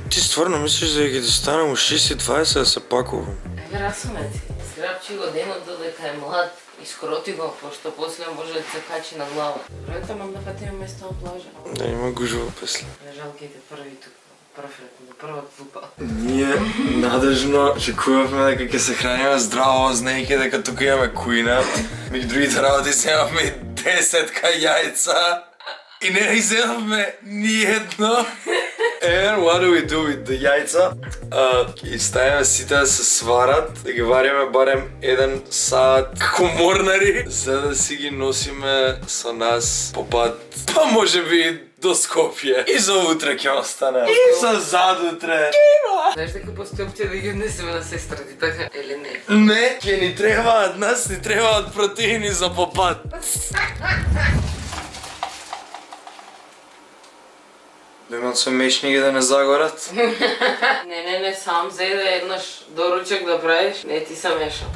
Ти стварно мислиш да ги достанам уши си 20 да се пакувам? Разуме ти, скрапчи го денот додека е млад, искроти го, пошто после може да се качи на глава. Пројата мам да патиме место на плажа. Да има гужва после. Жалките први тук, прва клупа. Ние надежно чекувавме дека ќе се храниме здраво, знаејќи дека тука имаме кујна. Меѓу другите работи земавме 10 јајца и не изедавме ни едно. And what do we do with the јајца? И ставиме сите да се сварат, да ги вариме барем 1 сат како морнари, за да си ги носиме со нас по пат, па може би до Скопје. И за утре ќе остане. И за задутре. Знаеш дека постои опција да ги однесеме на сестрати, така или не? Не, ќе ни требаат, нас ни требаат протеини за по пат. Имат се мешниги да не загорат? Не, сам за да еднаш доручек да правиш, не ти се мешал.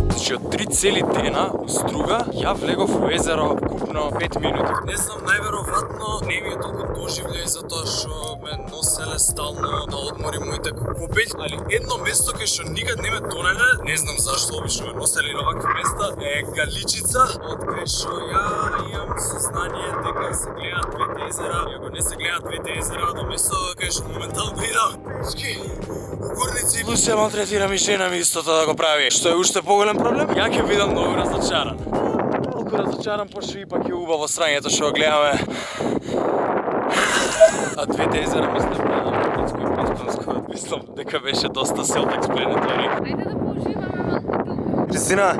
Значи од 3 цели дена Струга ја влегов во езеро купно 5 минути. Не знам, најверојатно не ми е толку доживљај затоа што ме носеле стално на одмори моите купењ, али едно место кај што никад не ме донеле, не знам зашто обично ме носеле на вакви места, е Галичица, од кај што ја имам сознание дека се гледаат двете езера, и ако не се гледаат двете езера, до место кај што моментално идам пешки у горници. Плюс ја малтретирам и жена ми истото да го прави, што е уште поголем проблем. Ја ќе бидам многу разочаран. Толку разочаран, пошто ипак е убаво срањето што го гледаме. А двете езера мислам Планинско и Преспанско, мислам дека беше доста self-explanatory. Ајде да поуживаме малку тука. Кристина,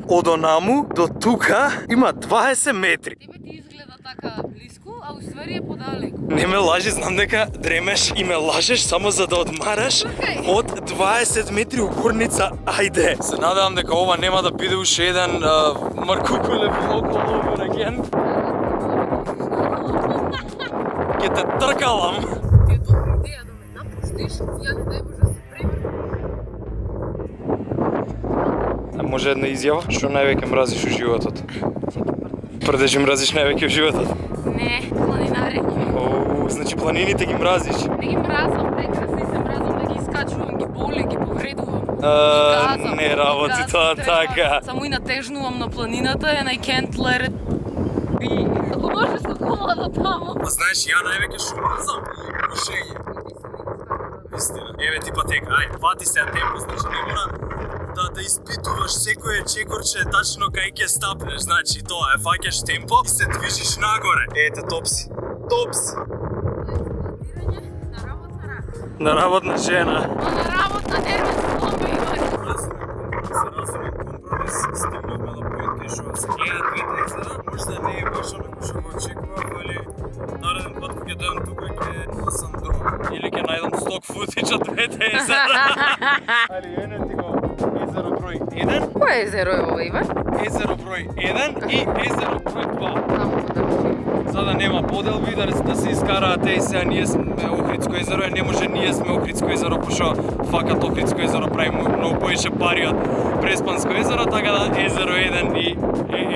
од онаму до тука има 20 метри. Тебе ти изгледа така близко, а уствари е подалеку. Не ме лажи, знам дека дремеш и ме лажеш само за да одмараш од 20 метри у горница. Ајде! Се надевам дека ова нема да биде уште еден Маркукулев local over again. Ќе те тркалам. Ти е добра идеја да ме напуштиш, ја не дај Боже да се премер. Може една изјава? Што највеќе мразиш у животот? Тврдеш мразиш највеќе у животот? Не, планинарење. Значи планините ги мразиш? Не ги мразам, прекрасни се мразам да ги искачувам, ги боли, ги повредувам. Не работи тоа така. Само и натежнувам на планината and I can't let it be. Ако можеш со кола до таму. Па знаеш, ја највеќе што мразам пушење. Истина. Еве ти патека, ајде, фати се темпо, значи не мора да испитуваш секое чекорче тачно кај ќе стапнеш, значи тоа е, фаќаш темпо и се движиш нагоре. Ете, топси. Топси. На работна жена. На работна нервна слома имаш. Разумен компромис, стигнавме до поент кај што се гледаат двете езера, може да не е баш онако што го очекував, али нареден пат кога ќе дојдам тука ќе носам дрон. Или ќе најдам сток футич од двете езера. Али ене ти го езеро број 1, Кој езеро е ова, Иван? езеро број 1 и езеро број 2. Само да го За да нема поделби, да се искараат и сега ние сме Охридско езеро, и не може ние сме Охридско езеро, пошто факат Охридско езеро прави многу поише пари од Преспанско езеро, така да езеро 1 и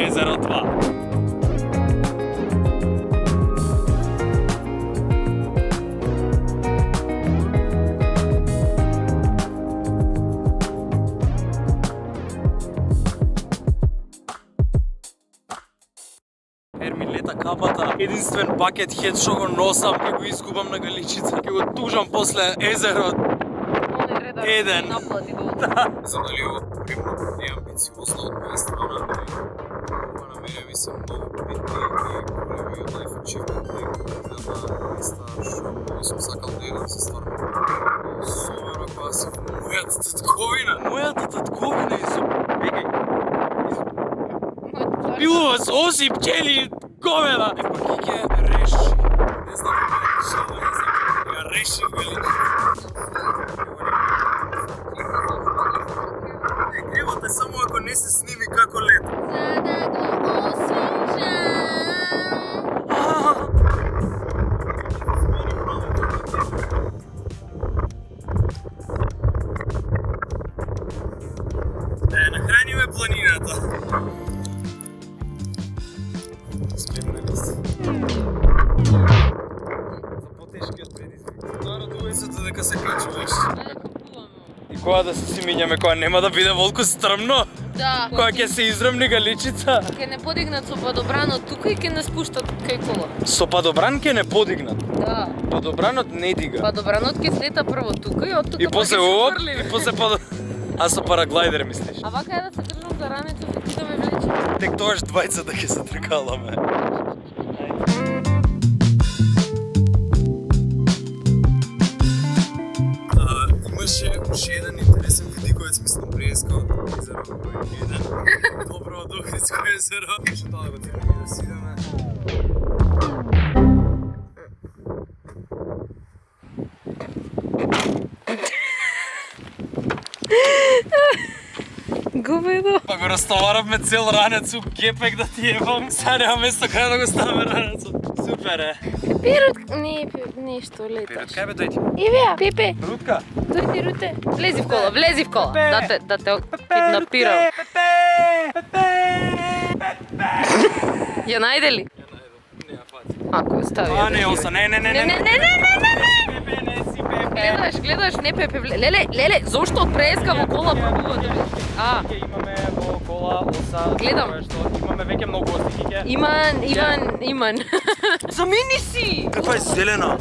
езеро 2. Капата, единствен пакет хед што го носам, ќе го изгубам на Галичица, ќе го тужам после езерот. Еден. Знам дали ово потребно не амбициозно од моја страна, ова на мене ми се многу битни и големи од life achievement на места што многу сум сакал да идам се стварно. Особено кога си во мојата татковина. Мојата татковина Бегај. Било со оси, пчели, говеда. Епа ќе реши. Не знам како да реши, ја реши Галичица. Гревот е само ако не се сними како лето. За да го освежам. Нахраниме планината. Спремна ли си? Кога да се си мињаме, кога нема да биде волку стрмно, Да. кога ќе се израмни галичица. Ке не подигнат со падобранот тука и ке не спуштат кај кола. Со падобран ќе не подигнат. Да. Падобранот не дига. Падобранот ке слета прво тука и од тука И па после ќе се овој, фрли. и после А со параглайдер мислиш? А вака е да се држам за рамето и ти да ме влече. Тек тоаш двајца да ќе се тркаламе. Имаше уште еден интересен видиковец, мислам, Брејско езеро, кој е еден. Добро од Охридско езеро. Што тоа да го тираме да си идеме. Говедо. Па го растоваравме цел ранец у кепек да ти ебам. Сега нема место кај да го ставаме ранецот. Супер е. Пирот, не, нешто лета. Перед кај бе дојди? Ивеа, Пипе, Рутка. дојди руте. Влези в кола, влези в кола. Да те киднапирам. Ја најде ли? Ако остави. А, не, оста, не. Гледаш, не Пепе, леле, зошто од преска во кола пробува да ви? А, Ќе имаме во кола оса. Гледам. Што имаме веќе многу гости ќе. Иман. Замини си! Каква е зелена?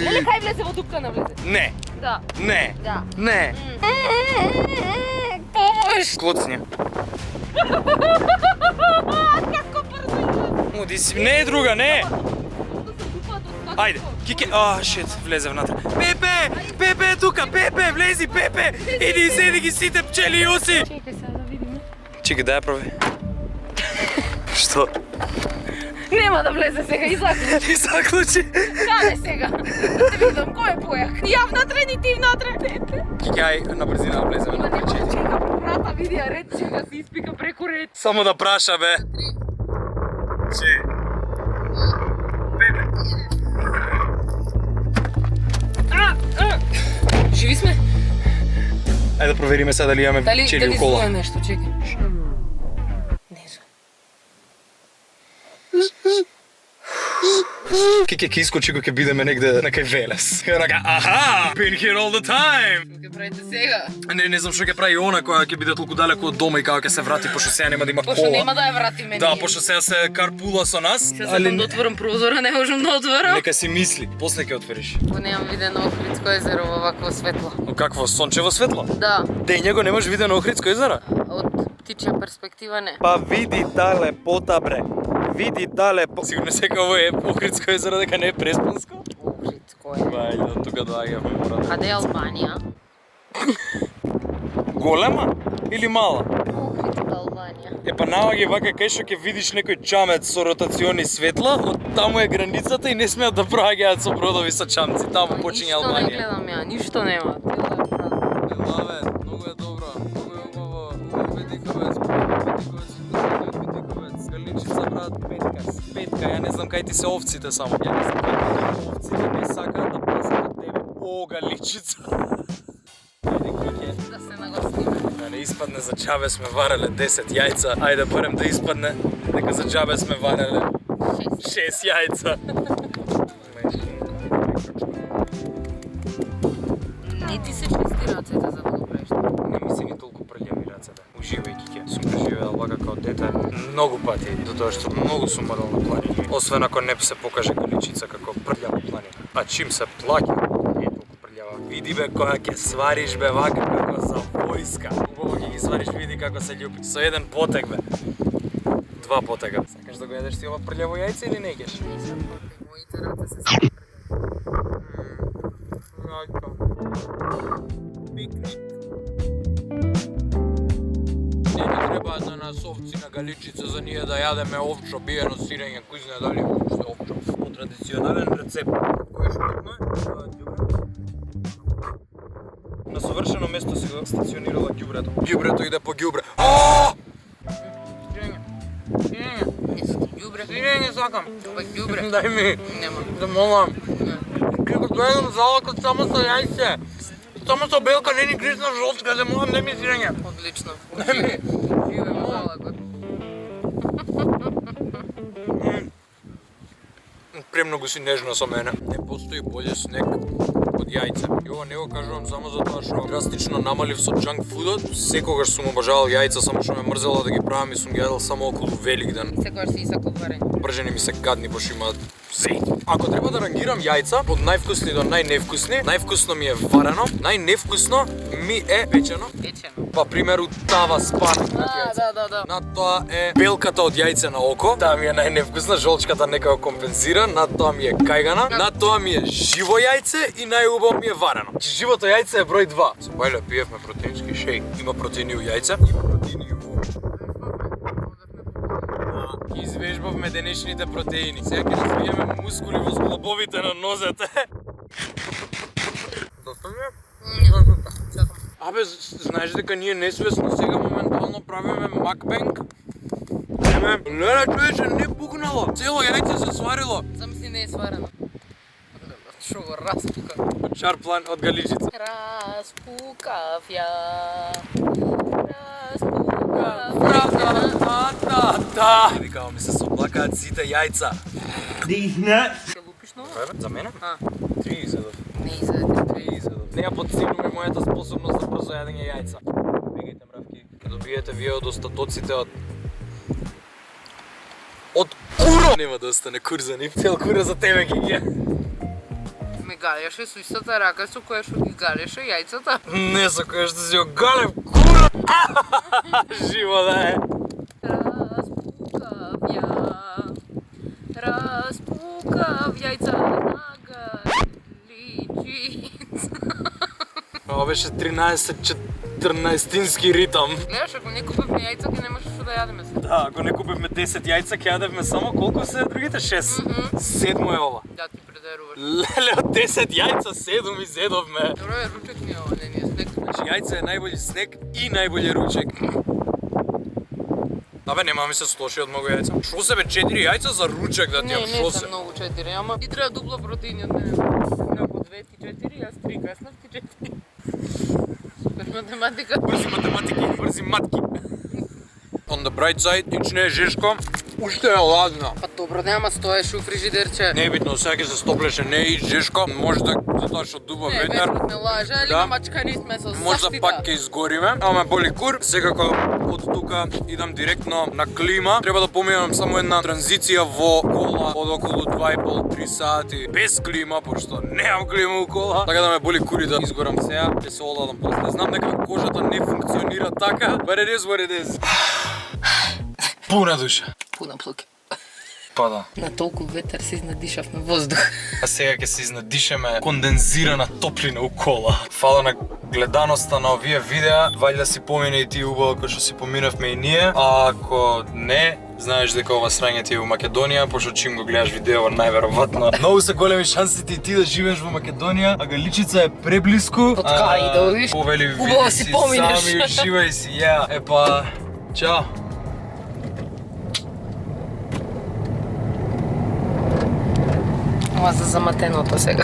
Леле, кај влезе во дупка навлезе? Не. Да. Не. Да. Не. Помош! Клоцња. Како брзо излезе? Оди си. Не, друга, не. Ајде, кике, шит, влезе внатре. Пепе е тука, Пепе, влези, Пепе! Иди, седи ги сите пчели и оси! Чекај сега да видиме. Чекай, дай ја проби. Што? Нема да влезе сега, излази. И заклучи. Каде сега? Да те видам, кој е појак? Ја внатре, ни ти внатре. Кике, ај, на брзина влеземе Ама на нема да причети. чека по врата, види ја ред, чека се испика преку ред. Само да праша, бе. Че? Пепе. Живи сме? Ајде да провериме сега дали имаме пчели Дали у кола. звуе нешто, чекај. Не знам. Кике ќе искочи кога ќе бидеме негде некај Велес. И онака, аха, been here all the time. Ке правите сега? Не знам што ќе прави она која ќе биде толку далеко од дома и кога ќе се врати, пошто сега нема да има Пошто кола. нема да ја вратиме Да, ние. пошто сега се карпула со нас. Се седам да отворам прозора, не можам да отворам. Нека си мисли, после ќе отвориш. Го немам видено Охридско езеро во вакво светло. Но какво, сончево светло? Да, Дења го немаш видено Охридско езеро? од птичја перспектива не. Па види та лепота, бре. Види та лепота. Сигурно сека ово е Охридско езеро, дека не е преспанско? Охридско е. Бајде, од тука доаѓаме, мора. Каде е Албанија? Голема или мала? Охридска Албанија. Е па наоѓа вака кај што ќе видиш некој чамец со ротациони светла, од таму е границата и не смеат да проаѓаат со бродови со чамци, таму почиња Ништо не Албанија. гледам ја, ништо нема. Лаве, многу е добро, многу е убаво, видиковец, галичица, брат, Петка, ја не знам кај ти се овците само. Ја не знам кај ти се овците не сакаат да пасат од тебе. О, галичица. Ајде, кике. Да се нагостиме. Да не испадне за џабе сме вареле 10 јајца. Ајде барем да испадне дека за џабе сме вареле 6 јајца. Не ти се чисти рацете за да го правиш. Не ми се ни толку прљави рацете. Уживај, кике. Сум преживеал вака као дете многу пати, до тоа што многу сум морал на планини. Освен ако не се покаже галичица како прљава планина. А чим се плаќа, е толку прљава. Види бе која ќе свариш бе вака како за војска. Убаво ќе ги свариш, види како се љупи. Со еден потег бе. 2 потега. Сакаш да го едеш ти ова прљаво јајце или не ќеш? Не сам моите раце се спрели. Пикник. Не ни треба за нас овци на галичица за ние да јадеме овчо биено сирење, кој знае дали е уште овчо. По традиционален рецепт. Кој шкотно е? На совршено место си го стационирала ѓубрето. Ѓубрето иде по ѓубре. Не са ти ѓубре. Сирење сакам. Па ѓубре. Дај ми. Нема. Да молам. Како гледам залакот само со јајце. Само со белка не ни гризна жолчка, да молам да ми сирење. Одлично. Дај ми. Живеем залагот. Премногу си нежно со мене. Не постои боле снег од јајце. И ова не го кажувам само затоа што драстично намалив со junk foodот. Секогаш сум обожавал јајца, само што ме мрзело да ги правам и сум ги јадел само околу Великден. Секогаш си исакол варење. Пржени ми се гадни, пошто имаат се. Ако треба да рангирам јајца од највкусни до најневкусни, највкусно ми е варено, најневкусно ми е печено. Печено. Па примеру тава спана од јајца. Да. Над тоа е белката од јајце на око, таа ми е најневкусна, жолчката нека го компензира, над тоа ми е кајгана, над тоа ми е живо јајце и најубаво ми е варено. Значи живото јајце е број 2. Со Бајле пиевме протеински шејк. Има протеини у јајце, има протеини у Ги извежбавме денешните протеини. Сега ќе развиеме мускули во зглобовите на нозете. Абе, знаеш дека ние несвесно сега моментално правиме макбенг? Леле, човече, не пукнало. Цело јајце се сварило. Замисли не е сварено. Шо го распука. Чарплан од Галичица. Распукав ја. Да. Викао ми се соблакаат сите јајца. Ќе лупиш ново? За мене? 3 изедов. Не изедете. 3 изедов. Не ја подценуваме мојата способност за брзо јадење јајца. Бегајте мравки. Ке добиете вие од остатоците од куро! Нема да остане кур за нив. Цел кура за тебе ги ги. Ме галеше со истата рака со која што ги галеше јајцата. Не со која што си ја галев кура! Живо да е. Распукав јајца на галичица. Ова беше 13-14-тински ритам. Гледаш, ако не купевме јајца, ќе немаше што да јадеме се. Да, ако не купевме 10 јајца, ќе јадевме само колку се другите 6. 7 е ова. Да, ти предаруваш. Леле, од 10 јајца 7 изедовме. Добро е, ручек ми е ова, не е снег. Значи јајца е најбољи снек и најбољи ручек. Абе, нема ми се слоши од многу јајца. Шо се бе 4 јајца за ручек да ти јам, Не шо се? сам многу 4, ама ти треба дупло протеини од мене. Како 2 ти 4, јас 3, каснав ти 4. Супер математика. Брзи математики, брзи матки. On the bright side, ич не е жешко, уште е ладна. Па добро, нема стоеш у фрижидерче. Не е битно, сега ќе се стоплеше, не е ич жешко, може да, затоа што дуба Не, ветер. ветрот ме лаже, али Да. на мачкари сме со Може да заштита. пак ќе изгориме, ама боли кур. Секако од тука идам директно на клима. Треба да поминам само една транзиција во кола од околу 2,5-3 сати без клима, пошто немам клима у кола. Така да ме боли кури да изгорам сега, ќе се оладам после. Знам дека кожата не функционира така, but it is what it is. Пуна душа. Пуна плуке. Па да. На толку ветер се изнадишавме воздух. А сега ќе се изнадишеме кондензирана топлина у кола. Фала на гледаноста на овие видеа, вајде си помине и ти убаво кој што си поминавме и ние, а ако не, знаеш дека ова срање ти е во Македонија, пошто чим го гледаш видео најверојатно. Многу се големи шансите и ти да живееш во Македонија, а Галичица е преблиску. Од кај да одиш? Повели Убаво види си си поминеш. сами, уживај си, ја. Епа, чао. Ова за заматеното сега.